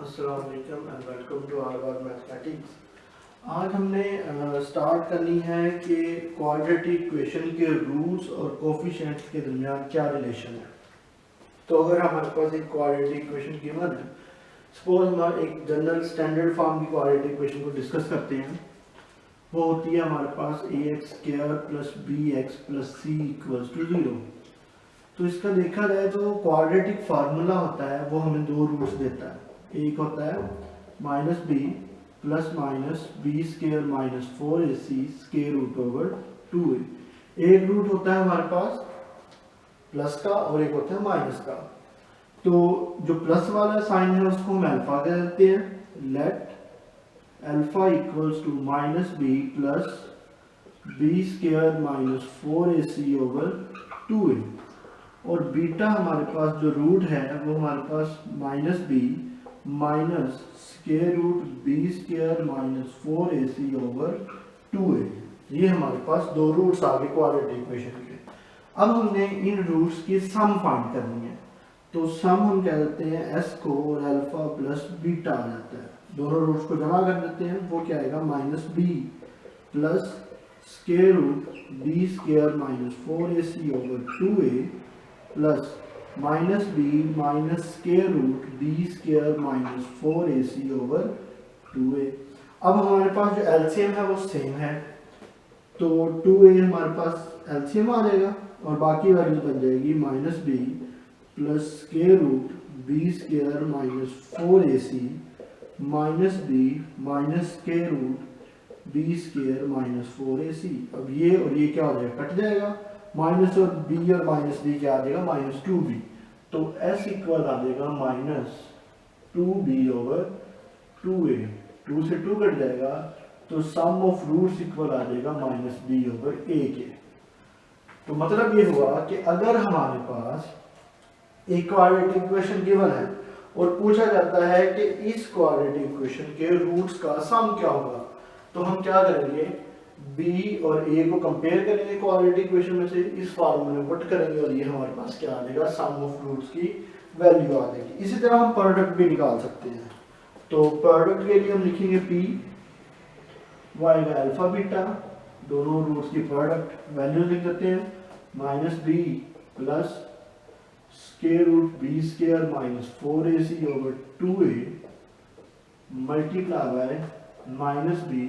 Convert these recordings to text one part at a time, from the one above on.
अस्सलाम वालेकुम and welcome to our mathematics. आज हमने स्टार्ट करनी है कि क्वाड्रेटिक इक्वेशन के रूट्स और कोफिशिएंट्स के दरमियान क्या रिलेशन है। तो अगर हमारे पास एक क्वाड्रेटिक इक्वेशन गिवन है, सपोज हम एक जनरल स्टैंडर्ड फॉर्म की क्वाड्रेटिक इक्वेशन को डिस्कस करते हैं। वो होती है हमारे पास ax² plus bx plus c equals to 0। तो इसका देखा जाए तो क्वाड्रेटिक फार्मूला होता है, वो हमें दो रूट्स देता है। एक होता है minus b plus minus b square minus 4ac square root over 2a। एक रूट होता है हमारे पास प्लस का और एक होता है माइनस का। तो जो प्लस वाला साइन है उसको हम अल्फा कह देते हैं। Let alpha equals to minus b plus b square minus 4ac over 2a। और बीटा हमारे पास जो रूट है वो हमारे पास minus B minus square root B square minus 4ac over 2a। ये हमारे पास दो रूट्स आ गए क्वाड्रेटिक इक्वेशन के। अब हमने इन रूट्स की सम फाइंड करनी है। तो सम हम कह देते हैं एस को और अल्फा प्लस बीटा आ जाता है। दोनों रूट्स को जमा कर देते हैं। वो क्या आएगा minus b plus square root B square minus 4ac over 2a plus minus B minus square root B square minus 4ac over 2a। अब हमारे पास जो एलसीएम है वो सेम है, तो 2a हमारे पास एलसीएम आ जाएगा और बाकी वैल्यू बन जाएगी minus b plus square root B square minus 4ac minus B minus square root B square minus 4ac। अब ये और ये क्या हो जाएगा, कट जाएगा। माइनस और बी और माइनस बी क्या आ जाएगा माइनस 2b। तो s इक्वल आ जाएगा माइनस 2b ओवर 2a। 2 से 2 कट जाएगा तो सम ऑफ रूट्स इक्वल आ जाएगा माइनस b ओवर a के। तो मतलब ये हुआ कि अगर हमारे पास एक क्वाड्रेटिक इक्वेशन गिवन है और पूछा जाता है कि इस क्वाड्रेटिक इक्वेशन के रूट्स का सम क्या होगा, तो हम क्या करेंगे, b और a को कंपेयर करेंगे क्वाड्रेटिक इक्वेशन में से, इस फार्मूले में पुट करेंगे और ये हमारे पास क्या आ जाएगा सम ऑफ रूट्स की वैल्यू आ जाएगी। इसी तरह हम प्रोडक्ट भी निकाल सकते हैं। तो प्रोडक्ट के लिए हम लिखेंगे p, वो आएगा अल्फा बीटा, दोनों रूट्स की प्रोडक्ट वैल्यू लिख देते हैं। Minus b plus square root B square minus 4ac over 2a multiply by minus B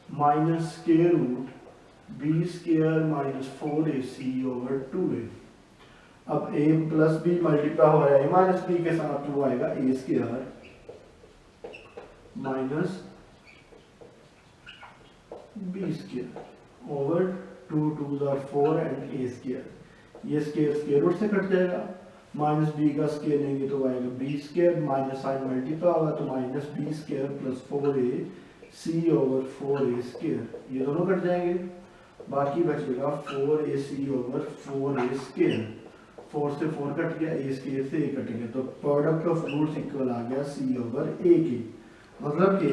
minus square root B square minus 4ac over 2a। अब a प्लस बी मल्टीप्लाई हो रहा है minus B के साथ, तो वो आएगा a square minus b square over 2 2 4 and a square. ये स्केयर स्केयर रूट से कट जाएगा। माइनस बी का स्केयर लेंगे तो आएगा b square, minus sign multiply होगा तो minus b square plus 4ac over 4a square, ये दोनों कट जाएंगे। बाकी बचेगा 4ac ओवर 4a स्केयर। 4 से 4 कट गया, a स्केयर से a कट गया, तो प्रोडक्ट ऑफ रूट्स इक्वल आ गया c ओवर a की। मतलब कि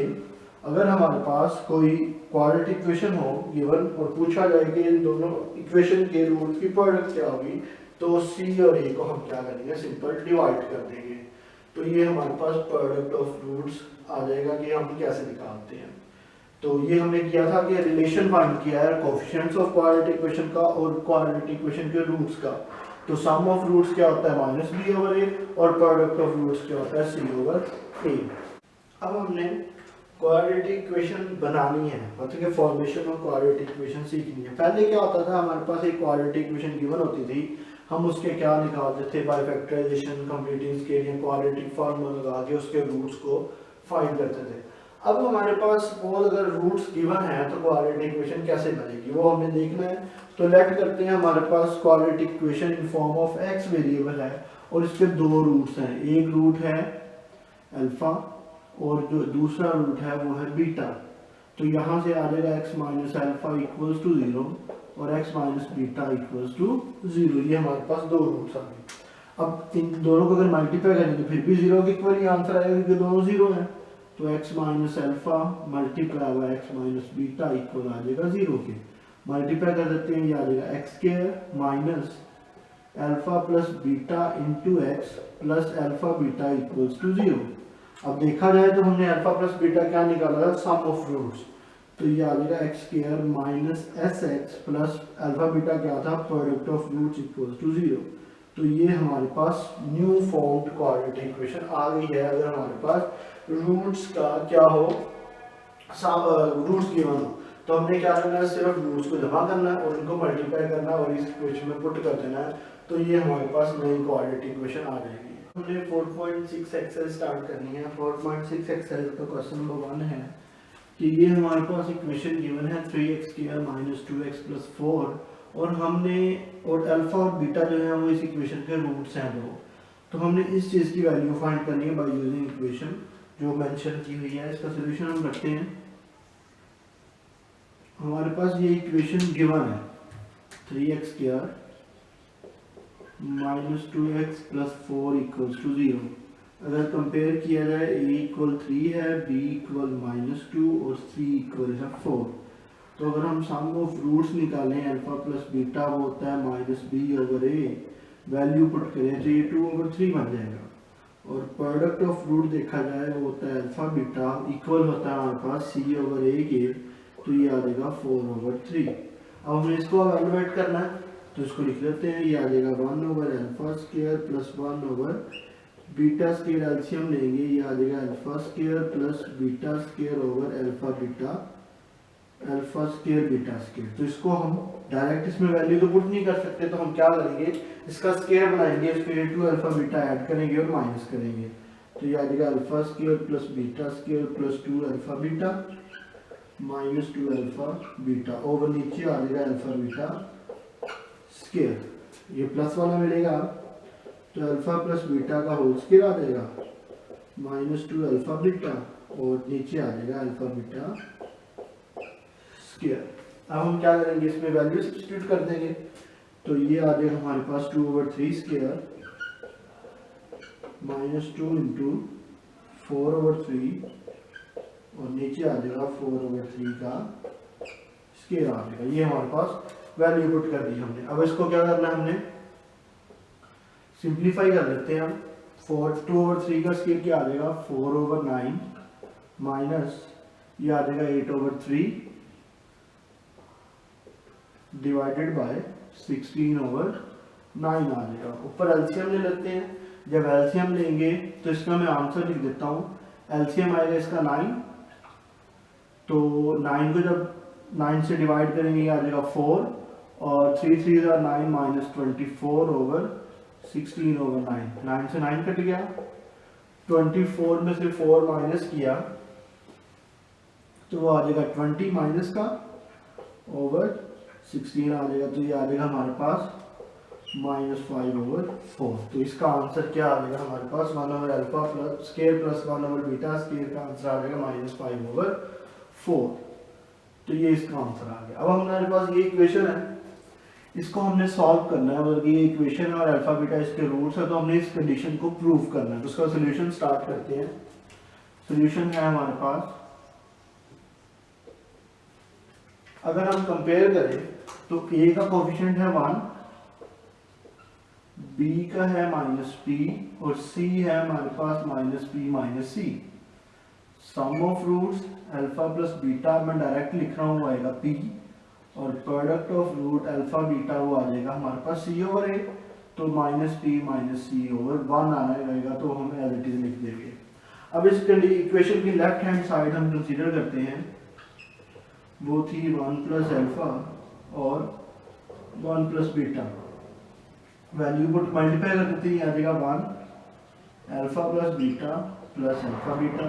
अगर हमारे पास कोई क्वाड्रेटिक इक्वेशन हो गिवन और पूछा जाए कि इन दोनों इक्वेशन के रूट की प्रोडक्ट क्या होगी, तो c और a को हम क्या करेंगे, सिंपल डिवाइड कर देंगे। तो ये हमारे पास प्रोडक्ट ऑफ रूट्स आ जाएगा कि हम कैसे निकालते हैं। तो ये हमने किया था कि रिलेशन फाइंड किया है कोएफिशिएंट्स ऑफ क्वाड्रेटिक इक्वेशन का और क्वाड्रेटिक इक्वेशन के रूट्स का। तो सम ऑफ रूट्स क्या होता है माइनस बी ओवर a और प्रोडक्ट ऑफ रूट्स क्या होता है c ओवर a। अब हमने क्वाड्रेटिक इक्वेशन बनानी है, मतलब कि फॉर्मेशन ऑफ क्वाड्रेटिक इक्वेशन सीखनी है। पहले क्या होता था, हमारे पास एक क्वाड्रेटिक इक्वेशन गिवन होती थी, हम उसके क्या निकालते थे, बाय फैक्टराइजेशन कंप्लीटिंग के लिए क्वाड्रेटिक फार्मूला लगा के उसके रूट्स को फाइंड करते थे। अब हमारे पास सपोज अगर रूट्स गिवन है तो क्वाड्रेटिक इक्वेशन कैसे बनेगी वो हमें देखना है। तो लेट करते हैं हमारे पास quadratic equation in form of x variable है और इसके दो रूट्स हैं। एक रूट है अल्फा और जो दूसरा रूट है वो है बीटा। तो यहाँ से आ जाएगा x minus alpha equals to 0 और x minus beta equals to 0। ये हमारे पास दो रूट्स आ गए। अब इन दोनों को अगर मल्टीप्लाई करेंगे तो फिर भी 0 के इक्वल ही आंसर आएगा क्योंकि दोनों 0 हैं। तो x minus alpha multiply by x minus beta equal आ जाएगा 0 के। मल्टीप्लाई कर देते हैं, ये आ जाएगा x square minus alpha plus beta into x plus alpha beta equals to 0। अब देखा जाए तो हमने अल्फा प्लस बीटा क्या निकाला था, सम ऑफ रूट्स, तो ये आ जाएगा x square minus s x plus alpha beta क्या था, product of roots equal to 0। तो ये हमारे पास न्यू फॉर्म्ड क्वाड्रेटिक इक्वेशन आ गई है अगर हमारे पास रूट्स का क्या हो, रूट्स गिवन हो। तो हमने क्या करना है, सिर्फ रूट्स को जमा करना है और उनको मल्टीप्लाई करना है और इस इक्वेशन में पुट कर देना है, तो ये हमारे पास नई क्वाड्रेटिक इक्वेशन आ जाएगी। हमने 4.6 एक्सरसाइज स्टार्ट करनी है। 4.6 एक्सरसाइज का क्वेश्चन नंबर 1 है कि ये हमारे पास इक्वेशन गिवन है 3x² - 2x + 4 और हमने और अल्फा और बीटा जो है वो इस इक्वेशन के रूट्स हैं दो। तो हमने इस चीज़ की वैल्यू फाइंड करनी है बाय यूजिंग इक्वेशन जो मेंशन की हुई है। इसका सॉल्यूशन हम रखते हैं। हमारे पास ये इक्वेशन गिवन है 3x² - 2x + 4 = 0। अगर कंपेयर किया जाए a = 3 है, b = -2 और c = 4। तो अगर हम सम ऑफ रूट्स निकालें अल्फा प्लस बीटा वो होता है -b/a, वैल्यू पुट करें तो ये 2/3 बन जाएगा। और प्रोडक्ट ऑफ रूट देखा जाए वो होता है अल्फा बीटा इक्वल होता है हमारे पास c/a के, तो ये आ जाएगा 4/3। अब हमें इसको एवेलुएट करना है तो इसको लिख लेते हैं, ये आ जाएगा 1/α² + 1/β²। एलसीएम लेंगे, ये आ जाएगा α² + β² α² β²। तो इसको हम डायरेक्ट इसमें वैल्यू तो पुट नहीं कर सकते, तो हम क्या करेंगे, इसका स्क्वायर बनाएंगे, इसको 2α β ऐड करेंगे और माइनस करेंगे, तो ये आ जाएगा α² + β² + 2α β - 2α β ओवर नीचे आ जाएगा α β²। ये प्लस वाला मिलेगा तो अल्फा प्लस बीटा का होल स्क्वायर आ जाएगा -2α β और नीचे आ जाएगा α β²। अब हम क्या करेंगे, इसमें वैल्यू सब्स्टिट्यूट कर देंगे, तो ये आ जाएगा हमारे पास 2/3² -2 × 4/3 और नीचे आ जाएगा 4/3 का स्क्वायर आ जाएगा। ये हमारे पास वैल्यू पुट कर दी हमने। अब इसको क्या करना है, हमने सिंप्लीफाई कर लेते हैं हम। 2/3 का स्क्वायर क्या आ जाएगा 4/9 माइनस ये आ जाएगा 8/3 डिवाइडेड बाय 16/9 आ जाएगा। ऊपर एलसीएम ले लेते हैं। जब एलसीएम लेंगे तो इसका मैं आंसर लिख देता हूँ। एलसीएम आएगा इसका 9, तो 9 को जब 9 से डिवाइड करेंगे आ जाएगा 4 और 3 3 9 -24/16/9। 9 से 9 कट गया, 24 में से 4 माइनस किया तो वो आ जाएगा 20 माइनस का ओवर 16 आ जाएगा, तो ये आ जाएगा हमारे पास -5/4। तो इसका आंसर क्या आ जाएगा हमारे पास 1/α स्क्वायर + 1/β² का आंसर आ जाएगा -5/4। तो ये इसका आंसर आ गया। अब हमारे पास ये इक्वेशन है, इसको हमने सॉल्व करना है, मतलब ये इक्वेशन और अल्फा बीटा इसके रूट्स है, तो हमने इस कंडीशन को प्रूव करना है। तो उसका सॉल्यूशन स्टार्ट करते हैं। सॉल्यूशन है हमारे पास, अगर हम कंपेयर करें तो a का कोफिशिएंट है 1, b का है -p और c है हमारे पास -p - c। Sum of roots alpha plus beta मैं डायरेक्ट लिख रहा हूँ, वो आएगा p और product of root alpha beta वो आ जाएगा हमारे पास c/a, तो -p - c/1 आना रहेगा, तो हम एज इट इज लिख देंगे। अब इस इक्वेशन की लेफ्ट हैंड साइड हम कंसीडर करते हैं, वो थी 1 + अल्फा और 1 + बीटा। वैल्यू को मल्टीप्लाई कर देते हैं, आ जाएगा 1 alpha + beta + alpha beta.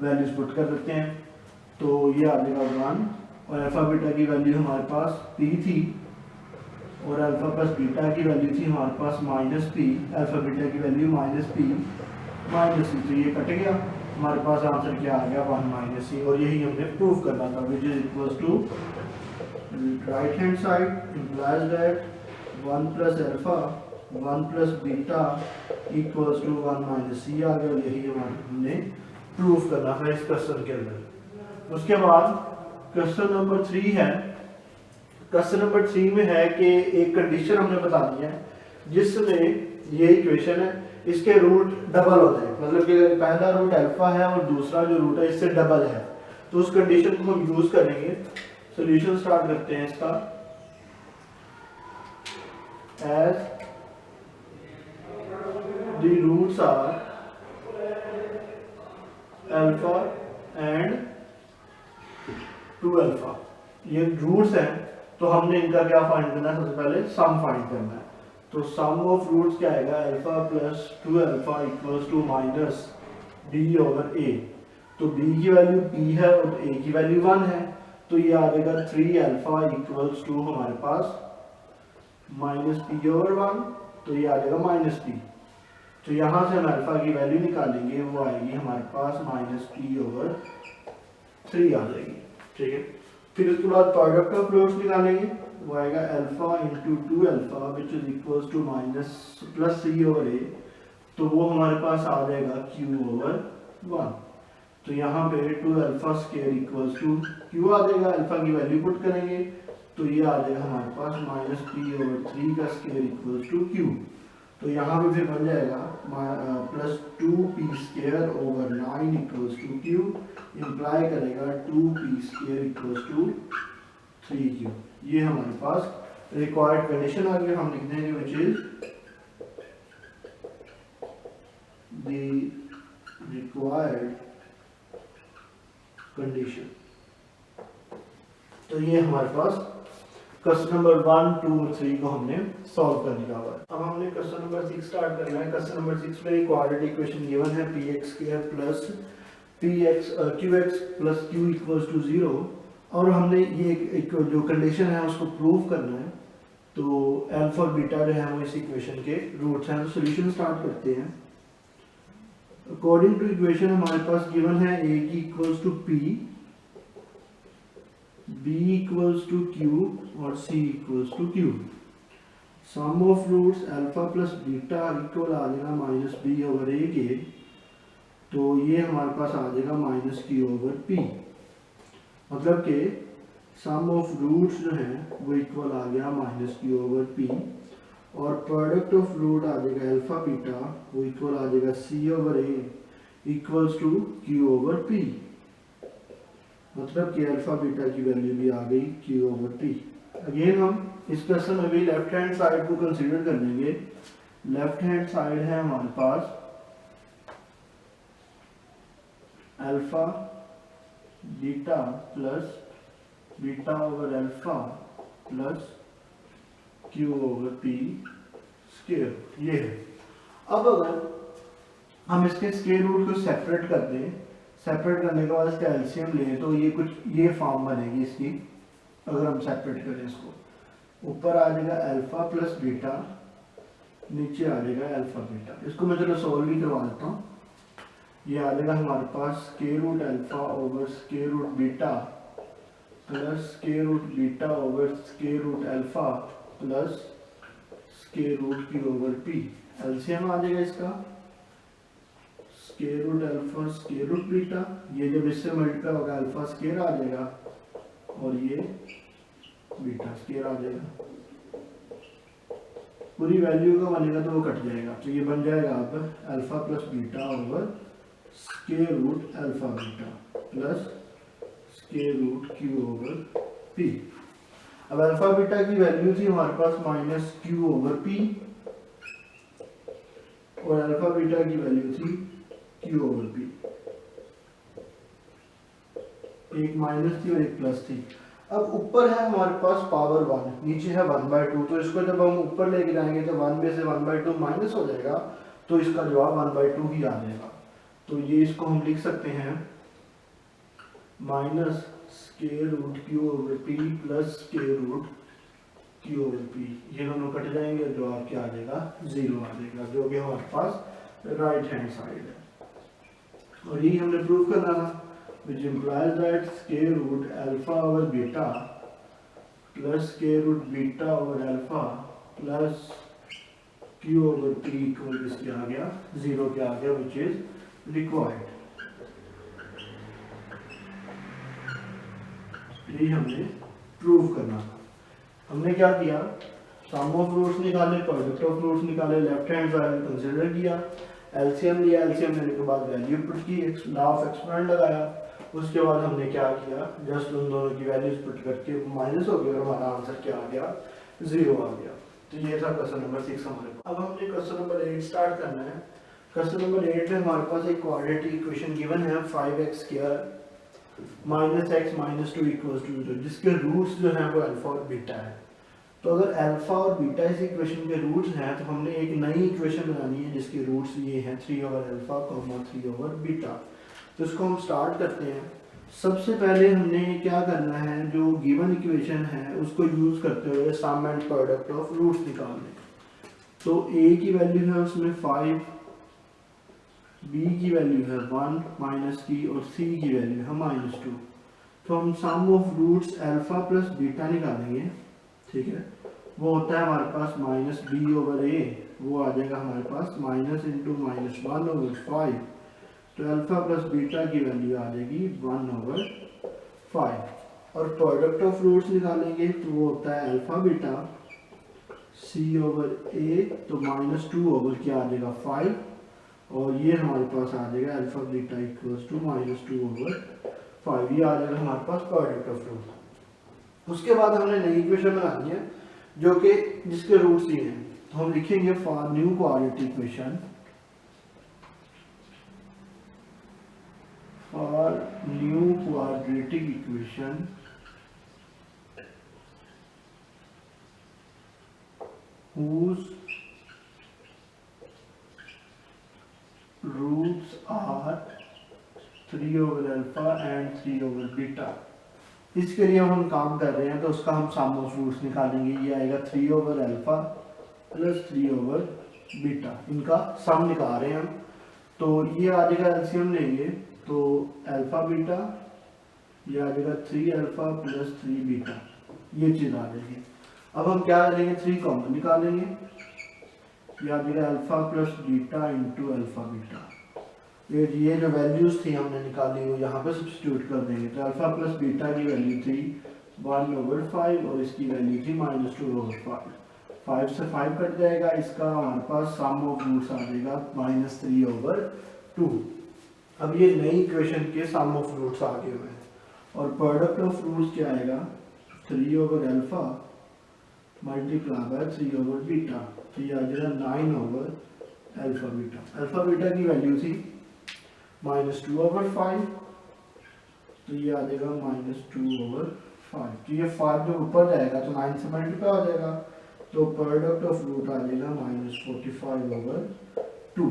Values put कर देते हैं, तो ये आ जाएगा 1 और अल्फा बीटा की वैल्यू हमारे पास p थी और अल्फा प्लस बीटा की वैल्यू थी हमारे पास -p, अल्फा बीटा की वैल्यू -p - c, तो ये कट गया, हमारे पास आंसर क्या आ गया 1 - c। और यही हमने प्रूव करना था, which is equals to right hand side implies that 1 + alpha 1 + beta equals to 1 - c आ गया। यही हमने प्रूव करना था इस क्वेश्चन के अंदर। उसके बाद क्वेश्चन नंबर 3 है। क्वेश्चन नंबर 3 में है कि एक कंडीशन हमने बता दी है जिसमें ये इक्वेशन है इसके रूट डबल होते हैं, मतलब कि अगर पहला रूट अल्फा है और दूसरा जो रूट है इससे डबल है, तो उस कंडीशन को हम यूज करेंगे। सॉल्यूशन स्टार्ट करते हैं इसका। As the roots are alpha and 2 alpha, ये रूट्स हैं तो हमने इनका क्या फाइंड करना है, सबसे पहले सम फाइंड करना है। तो सम ऑफ रूट्स क्या आएगा, alpha plus 2 alpha equals to minus b over a। तो b की वैल्यू p है और a की वैल्यू 1 है, तो ये आ जाएगा 3 अल्फा इक्वल्स टू हमारे पास माइनस p ओवर 1, तो ये आ जाएगा माइनस p। तो यहाँ से हम अल्फा की वैल्यू निकालेंगे, वो आएगी हमारे पास माइनस p ओवर 3 आ जाएगी, ठीक है। फिर उसके बाद प्रोडक्ट ऑफ रूट्स निकालेंगे, वो आएगा alpha into 2 alpha which is equals to minus plus c over a, तो वो हमारे पास आ जाएगा q ओवर 1। तो यहाँ पे 2 alpha square equals to q आ जाएगा, अल्फा की वैल्यू पुट करेंगे तो ये आ जाएगा हमारे पास माइनस p ओवर 3 का स्क्वायर इक्वल्स टू q। तो यहाँ पे फिर बन जाएगा plus 2p square over 9 equals to q, imply करेगा 2p square equals to 3q। ये हमारे पास रिक्वायर्ड कंडीशन आ गई, हम लिख देंगे which is the required condition. तो ये हमारे पास क्वेश्चन नंबर 1, 2 और 3 को हमने सॉल्व कर लिया हुआ है। अब हमने क्वेश्चन नंबर 6 स्टार्ट करना है। क्वेश्चन नंबर 6 में क्वाड्रेटिक इक्वेशन गिवन है px square plus qx plus q equals to 0, और हमने ये एक जो कंडीशन है उसको प्रूव करना है। तो अल्फा और बीटा जो है वो इस इक्वेशन के रूट्स हैं। तो सॉल्यूशन स्टार्ट करते हैं। अकॉर्डिंग टू इक्वेशन हमारे पास गिवन है a की equals to p, b equals to q और c equals to q। Sum of roots alpha plus beta equal आ जाएगा माइनस b ओवर a के, तो ये हमारे पास आ जाएगा माइनस q ओवर p। मतलब कि सम ऑफ रूट्स जो है वो इक्वल आ गया माइनस q ओवर p, और प्रोडक्ट ऑफ रूट आ जाएगा अल्फा बीटा, वो इक्वल आ जाएगा c over a equals to q over p। मतलब कि अल्फा बीटा की वैल्यू भी आ गई q ओवर p। अगेन हम इस क्वेश्चन में भी लेफ्ट हैंड साइड को कंसीडर कर लेंगे। लेफ्ट हैंड साइड है हमारे पास alpha beta plus beta over alpha plus q over p square, ये है। अब अगर हम इसके स्क्वायर रूट को सेपरेट कर दें, सेपरेट करने के बाद इसका एलसीएम लें, तो ये कुछ ये फॉर्म बनेगी इसकी। अगर हम सेपरेट करें इसको, ऊपर आ जाएगा अल्फा प्लस बीटा, नीचे आ जाएगा अल्फा बीटा। इसको मैं चलो सॉल्व भी करवा देता हूँ। ये आ जाएगा हमारे पास square root alpha over square root beta plus square root beta over square root alpha plus square root p over p। LCM आ जाएगा इसका square root alpha square root beta, ये जब इससे मल्टीप्लाई होगा अल्फा स्क्वायर आ जाएगा और ये बीटा स्क्वायर आ जाएगा। पूरी वैल्यू का बनेगा तो वो कट जाएगा, तो ये बन जाएगा अब alpha plus beta over square root alpha beta plus square root q over p। अब अल्फा बीटा की वैल्यू थी हमारे पास माइनस q ओवर p, और अल्फा बीटा की वैल्यू थी q ओवर p। एक माइनस थी और एक प्लस थी। अब ऊपर है हमारे पास पावर 1, नीचे है 1/2, तो इसको जब हम ऊपर लेके जाएंगे तो 1 में से 1/2 माइनस हो जाएगा, तो इसका जवाब 1/2 ही आ जाएगा। तो ये इसको हम लिख सकते हैं minus square root q over p plus square root q over p। ये दोनों कट जाएंगे, जवाब क्या आ जाएगा 0 आ जाएगा, जो कि हमारे पास राइट हैंड साइड है। और यही हमने प्रूव करना था, which implies that square root alpha over beta plus square root beta over alpha plus q over p equal इसके आ गया 0 के आ गया, which is required। यही हमने प्रूव करना था। हमने क्या किया, सम ऑफ रूट्स निकाले, प्रोडक्ट ऑफ रूट्स निकाले, लेफ्ट हैंड साइड कंसीडर किया, एलसीएम लिया, एलसीएम लेने के बाद वैल्यू पुट की, लॉ ऑफ एक्सपोनेंट लगाया, उसके बाद हमने क्या किया, जस्ट उन दोनों की वैल्यूज पुट करके माइनस हो गया और हमारा आंसर क्या आ गया, 0 आ गया। तो ये था क्वेश्चन नंबर 6 हमारे पास। अब हमने क्वेश्चन नंबर 8 स्टार्ट करना है। क्वेश्चन नंबर 8 में हमारे पास एक क्वाड्रेटिक इक्वेशन गिवन है 5x square minus x minus 2 equals to 0, जिसके रूट्स जो हैं वो अल्फा और बीटा है। तो अगर अल्फा और बीटा इस इक्वेशन के रूट्स हैं तो हमने एक नई इक्वेशन बनानी है जिसके रूट्स ये हैं 3 ओवर अल्फा, 3 ओवर बीटा। तो इसको हम स्टार्ट करते हैं। सबसे पहले हमने क्या करना है, जो गिवन इक्वेशन है उसको यूज करते हुए सम एंड प्रोडक्ट ऑफ रूट्स निकालने। तो a की वैल्यू है उसमें 5, b की वैल्यू है 1 माइनस की, और c की वैल्यू है -2। तो हम sum of roots alpha plus beta निकालेंगे, ठीक है। वो होता है हमारे पास -b ओवर a, वो आ जाएगा हमारे पास माइनस इंटू -1 ओवर 5। तो अल्फा प्लस बीटा की वैल्यू आ जाएगी 1 ओवर 5। और प्रोडक्ट ऑफ रूट्स निकालेंगे तो वो होता है alpha beta c over a, तो -2 ओवर क्या आ जाएगा 5, और ये हमारे पास आ जाएगा alpha beta equals to -2 over 5। ये आ जाएगा हमारे पास प्रोडक्ट ऑफ रूट। उसके बाद हमने नई इक्वेशन बनानी है जो कि जिसके रूट्स ये हैं। तो हम लिखेंगे for new quadratic equation, for new quadratic equation whose roots are 3 over alpha and 3 over beta। इसके लिए हम काम कर रहे हैं तो उसका हम सम ऑफ रूट्स निकालेंगे। ये आएगा 3 over alpha plus 3 over beta, इनका सम निकाल रहे हैं हम। तो ये आ जाएगा, एलसीएम लेंगे तो अल्फा बीटा, ये आ जाएगा 3 अल्फा प्लस 3 बीटा, ये चीज आ जाएगी। अब हम क्या करेंगे, 3 कॉमन निकालेंगे, ये आ जाएगा alpha plus beta into alpha beta. ये जो वैल्यूज थी हमने निकाली वो यहाँ पे सब्स्टिट्यूट कर देंगे। तो अल्फा प्लस बीटा की वैल्यू थी 1 ओवर 5 और इसकी वैल्यू थी -2 ओवर 5। 5 से 5 कट जाएगा, इसका हमारे पास सम ऑफ रूट्स आ जाएगा -3 ओवर 2। अब ये नई इक्वेशन के सम ऑफ रूट्स आ गए हुए हैं। और प्रोडक्ट ऑफ रूट्स क्या आएगा, 3 over alpha multiply bye 3 over beta, तो ये आ जाएगा 9 over alpha beta. Alpha beta की वैल्यू थी -2 ओवर 5, तो ये आ जाएगा -2 ओवर 5। तो ये 5 जब ऊपर जाएगा तो 9 से मल्टीप्लाई हो जाएगा, तो प्रोडक्ट ऑफ रूट आ जाएगा -45 ओवर 2।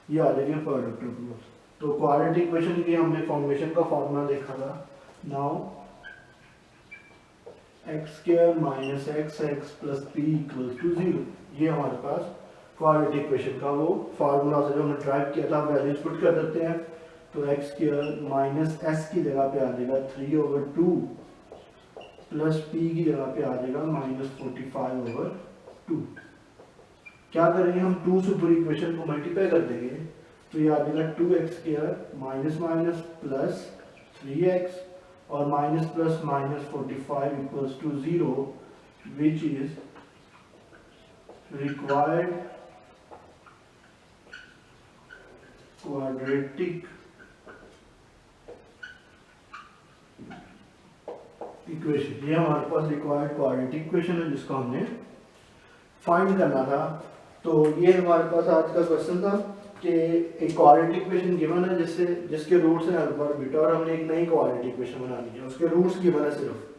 ये आ जाएगा प्रोडक्ट ऑफ रूट। तो क्वाड्रेटिक इक्वेशन की हमने फॉर्मेशन का फॉर्मूला देखा था। Now x square minus x plus p equals to 0, ये हमारे पास क्वाड्रेटिक इक्वेशन का वो फार्मूला से जो हमने ड्राइव किया था, वैल्यूज पुट कर देते हैं। तो x स्क्वायर माइनस s की जगह पे आ जाएगा 3 ओवर 2 प्लस p की जगह पे आ जाएगा -45 ओवर 2। क्या करेंगे हम, 2 से पूरी इक्वेशन को मल्टीप्लाई कर देंगे, तो ये आ जाएगा 2x square minus minus plus 3x और minus plus -45 equals to 0, which is required quadratic equation. ये हमारे पास रिक्वायर्ड क्वाड्रेटिक इक्वेशन है जिसको हमने फाइंड करना था। तो ये हमारे पास आज का क्वेश्चन था कि एक क्वाड्रेटिक इक्वेशन गिवन है जिसके रूट्स हैं अल्फा और बीटा, और हमने एक नई क्वाड्रेटिक इक्वेशन बनानी है, उसके रूट्स गिवन है सिर्फ।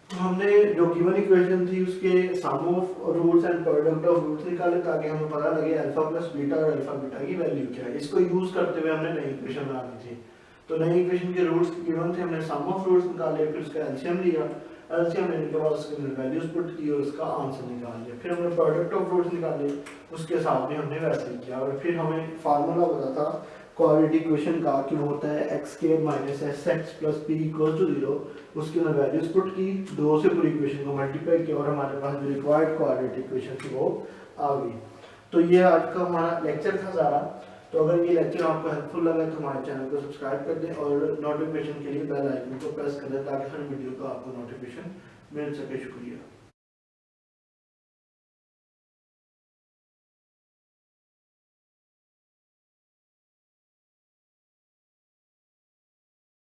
तो हमने जो गिवन इक्वेशन थी उसके sum of roots and product of roots निकाले ताकि हमें पता लगे अल्फा प्लस बीटा और अल्फा बीटा की वैल्यू क्या है। इसको यूज करते हुए हमने नई इक्वेशन बनानी थी। तो नई इक्वेशन के रूट्स गिवन थे, हमने सम ऑफ रूट्स निकाले, फिर उसका एलसीएम लिया, एलसीएम लेने के बाद उसके वैल्यूज पुट की और उसका आंसर निकाल लिया। फिर हमने प्रोडक्ट ऑफ रूट्स निकाले, उसके साथ भी हमने वैसे ही किया। और फिर हमें फार्मूला पता था क्वाड्रेटिक इक्वेशन का कि वो होता है x square minus sx plus p equals to 0। उसकी हमने वैल्यूज पुट की, 2 से पूरी इक्वेशन को मल्टीप्लाई किया और हमारे पास जो रिक्वायर्ड क्वाड्रेटिक इक्वेशन थी वो आ गई। तो ये आज का हमारा लेक्चर था सारा। तो अगर ये लेक्चर आपको हेल्पफुल लगा तो हमारे चैनल को सब्सक्राइब कर दें और नोटिफिकेशन के लिए बेल आइकन को प्रेस कर दें ताकि हर वीडियो का आपको नोटिफिकेशन मिल सके। शुक्रिया।